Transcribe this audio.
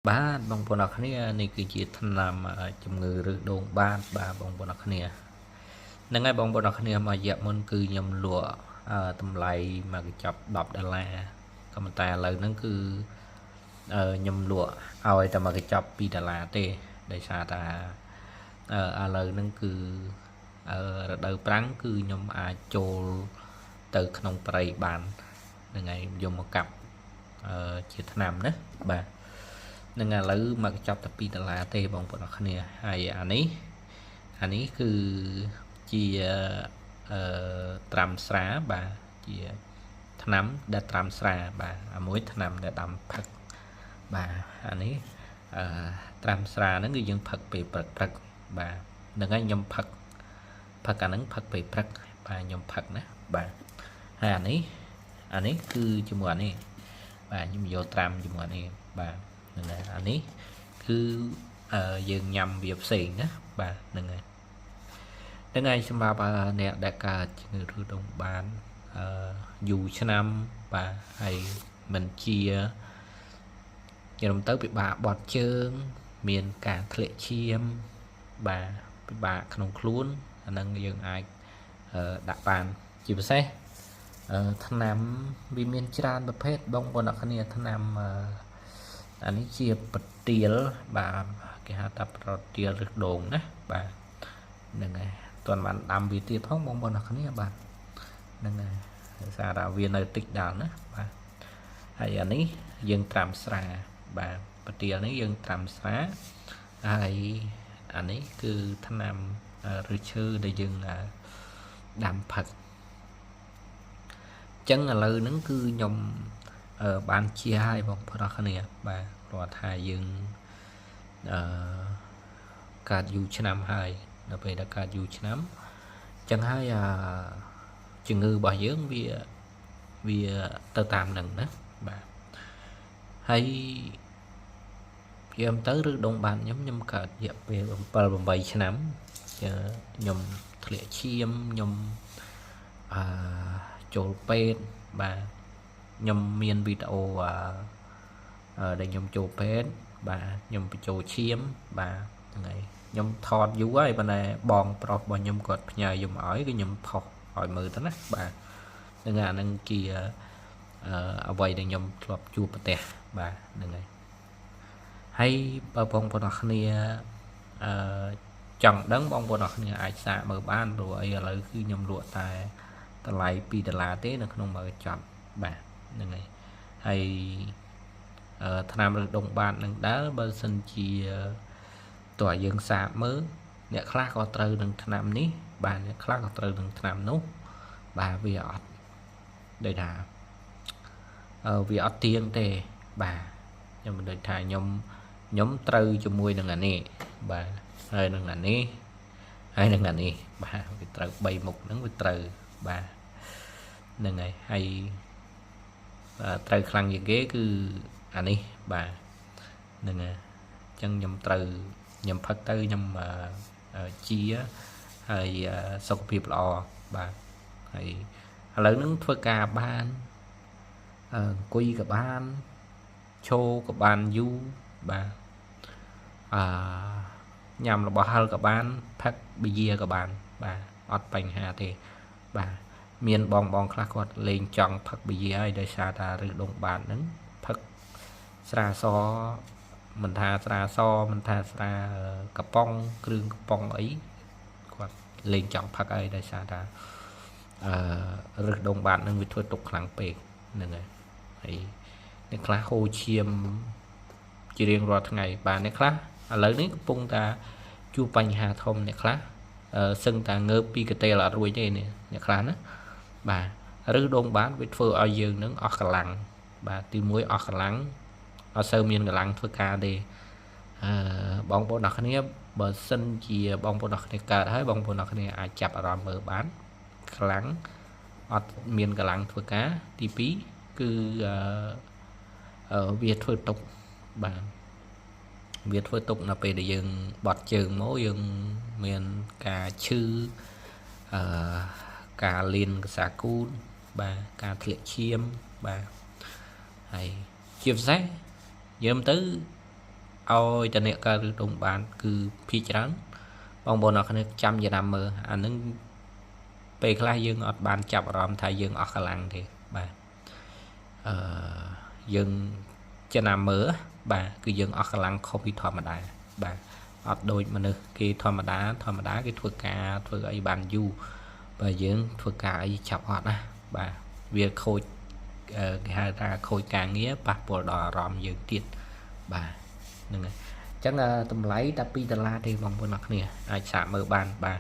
បាទបងប្អូនអរគ្នានេះគឺជាថ្នាំជំងឺឬដូងបាទបងប្អូនអរគ្នាហ្នឹងហើយបងប្អូនអរគ្នាមួយរយៈមុនគឺខ្ញុំលក់តម្លៃមកកញ្ចប់$10ក៏ប៉ុន្តែឥឡូវហ្នឹងគឺខ្ញុំលក់ឲ្យតែមកកញ្ចប់$2ទេដោយសារតែឥឡូវហ្នឹងគឺរដូវប្រាំងគឺខ្ញុំអាចចូលទៅក្នុងព្រៃបានហ្នឹងហើយយកមកកាប់ជាថ្នាំណាបាទនឹងឥឡូវមកកញ្ចប់តែ$2ទេបងប្អូនអរគ្នាហើយអានេះគឺជាត្រាំស្រាបាទជាថ្នាំដែលត្រាំស្រាបាទអាមួយថ្នាំដែលដាំផឹកបាទអានេះត្រាំស្រាហ្នឹងគឺយើងផឹកពេលព្រឹកបាទហ្នឹងហើយខ្ញុំផឹកអាហ្នឹងផឹកពេលព្រឹកបាទខ្ញុំផឹកណាបាទហើយអានេះគឺជាមួយអានេះបាទខ្ញុំយកត្រាំជាមួយអានេះបាទហ្នឹងហើយអានេះគឺយើងញ៉ាំវាផ្សេងណាបាទហ្នឹងហើយសម្រាប់អ្នកដែលកើតជំងឺឬដុំបានយូរឆ្នាំបាទហើយមិនជាខ្ញុំទៅពិបាកបត់ជើងមានការធ្លាក់ឈាមបាទពិបាកក្នុងខ្លួនអាហ្នឹងយើងអាចដាក់បានជាពិសេសថ្នាំវាមានច្រើនប្រភេទបងប្អូនអ្នកគ្នាថ្នាំអានេះជាប្រទាលបាទគេហៅថាប្រទាលឬដូងណាបាទហ្នឹងហើយតើបានដាំវាទៀតផងបងប្អូនអ្នកគ្នាបាទហ្នឹងហើយសារវានៅតិចដល់ណាបាទហើយអានេះយើងត្រាំស្រាបាទប្រទាលនេះយើងត្រាំស្រាហើយអានេះគឺថ្នាំឬឈើដែលយើងដាំផឹកចឹងឥឡូវហ្នឹងគឺខ្ញុំបានជាឲ្យបងប្អូនគ្នាបាទព្រោះថាយើងកើតយូរឆ្នាំហើយដល់ពេលដែលកើតយូរឆ្នាំចឹងហើយជំងឺរបស់យើងវាទៅតាមនឹងណាបាទហើយខ្ញុំទៅឬដងបានខ្ញុំកើតរយៈពេល7-8ឆ្នាំខ្ញុំធ្លាក់ឈាមខ្ញុំចូលពេទ្យបាទខ្ញុំមានវីដេអូដែលខ្ញុំចូលពេទ្យបាទខ្ញុំបញ្ចូលឈាមបាទហ្នឹងហើយខ្ញុំថតយូរហើយប៉ុន្តែបងប្រុសរបស់ខ្ញុំគាត់ផ្ញើខ្ញុំឲ្យគឺខ្ញុំផុសឲ្យមើលទៅណាបាទហ្នឹងហើយអាហ្នឹងជាអ្វីដែលខ្ញុំធ្លាប់ជួបប្រទះបាទហ្នឹងហើយបើបងប្អូនអរគ្នាចង់ដឹងបងប្អូនអរគ្នាអាចសាកមើលបានព្រោះអីឥឡូវគឺខ្ញុំលក់តែតម្លៃ$2ទេនៅក្នុងមើលចប់បាទហ្នឹងហើយថ្នាំរឹងដុំបាតនឹងដើរបើសិនជាតើយើងសាកមើលអ្នកខ្លះក៏ត្រូវនឹងថ្នាំនេះបាទអ្នកខ្លះក៏ត្រូវនឹងថ្នាំនោះបាទវាអត់ដូចថាវាអត់ទៀងទេបាទខ្ញុំមិនដូចថាខ្ញុំត្រូវជាមួយនឹងអានេះបាទហើយនឹងអានេះហើយនឹងអានេះបាទវាត្រូវ3មុខហ្នឹងវាត្រូវបាទហ្នឹងហើយត្រូវខ្លាំងជាងគេគឺអានេះបាទហ្នឹងហើយអញ្ចឹងខ្ញុំផឹកទៅខ្ញុំជាហើយសុខភាពល្អបាទហើយឥឡូវហ្នឹងធ្វើការបានអង្គុយក៏បានឈរក៏បានយូរបាទញ៉ាំរបស់ហឹលក៏បានផឹកប៊ីយ៉ាក៏បានបាទអត់បញ្ហាទេបាទមានបងខ្លះគាត់លេងចង់ផឹកប៊ីយ៉ាហើយដោយសារថាឬដងបាតហ្នឹងផឹកស្រាសមិនថាស្រាសមិនថាស្រាកំប៉ុងគ្រឿងកំប៉ុងអីគាត់លេងចង់ផឹកអីដោយសារថាឬដងបាតហ្នឹងវាធ្វើទុកខ្លាំងពេកហ្នឹងហើយអ្នកខ្លះហូរឈាមជារៀងរាល់ថ្ងៃបាទអ្នកខ្លះឥឡូវនេះកំពុងតែជួបបញ្ហាធំអ្នកខ្លះសឹងតែងើបពីកន្ទេលអត់រួចទេអ្នកខ្លះណាបាទឬដងបាតវាធ្វើឲ្យយើងនឹងអស់កម្លាំងបាទទីមួយអស់កម្លាំងអត់សូវមានកម្លាំងធ្វើការទេបងប្អូនអ្នកគ្នាបើសិនជាបងប្អូនអ្នកគ្នាកើតហើយបងប្អូនអ្នកគ្នាអាចចាប់អារម្មណ៍មើលបានខ្លាំងអត់មានកម្លាំងធ្វើការទី2គឺវាធ្វើទុកបាទវាធ្វើទុកនៅពេលដែលយើងបត់ជើងមកយើងមានការឈឺការលៀនកសាគូតបាទការធ្លាក់ឈាមបាទហើយជាពិសេសយើងទៅ ឲ្យតអ្នកកើតឬដុំបានគឺភាគច្រើនបងប្អូនអរគ្នាចាំចំណាំមើលអានឹងពេលខ្លះយើងអត់បានចាប់អារម្មណ៍ថាយើងអស់កម្លាំងទេបាទយើងចំណាំមើលបាទគឺយើងអស់កម្លាំងខុសពីធម្មតាបាទអត់ដូចមនុស្សគេធម្មតាគេធ្វើការធ្វើអីបានយូរបើយើងធ្វើការអីចាប់អត់ណាបាទវាខូចគេហៅថាខូចការងារប៉ះពាល់ដល់អារម្មណ៍យើងទៀតបាទហ្នឹងហើយអញ្ចឹងតម្លៃតែ$2ទេបងប្អូនអរគ្នាអាចសាកមើលបានបាទ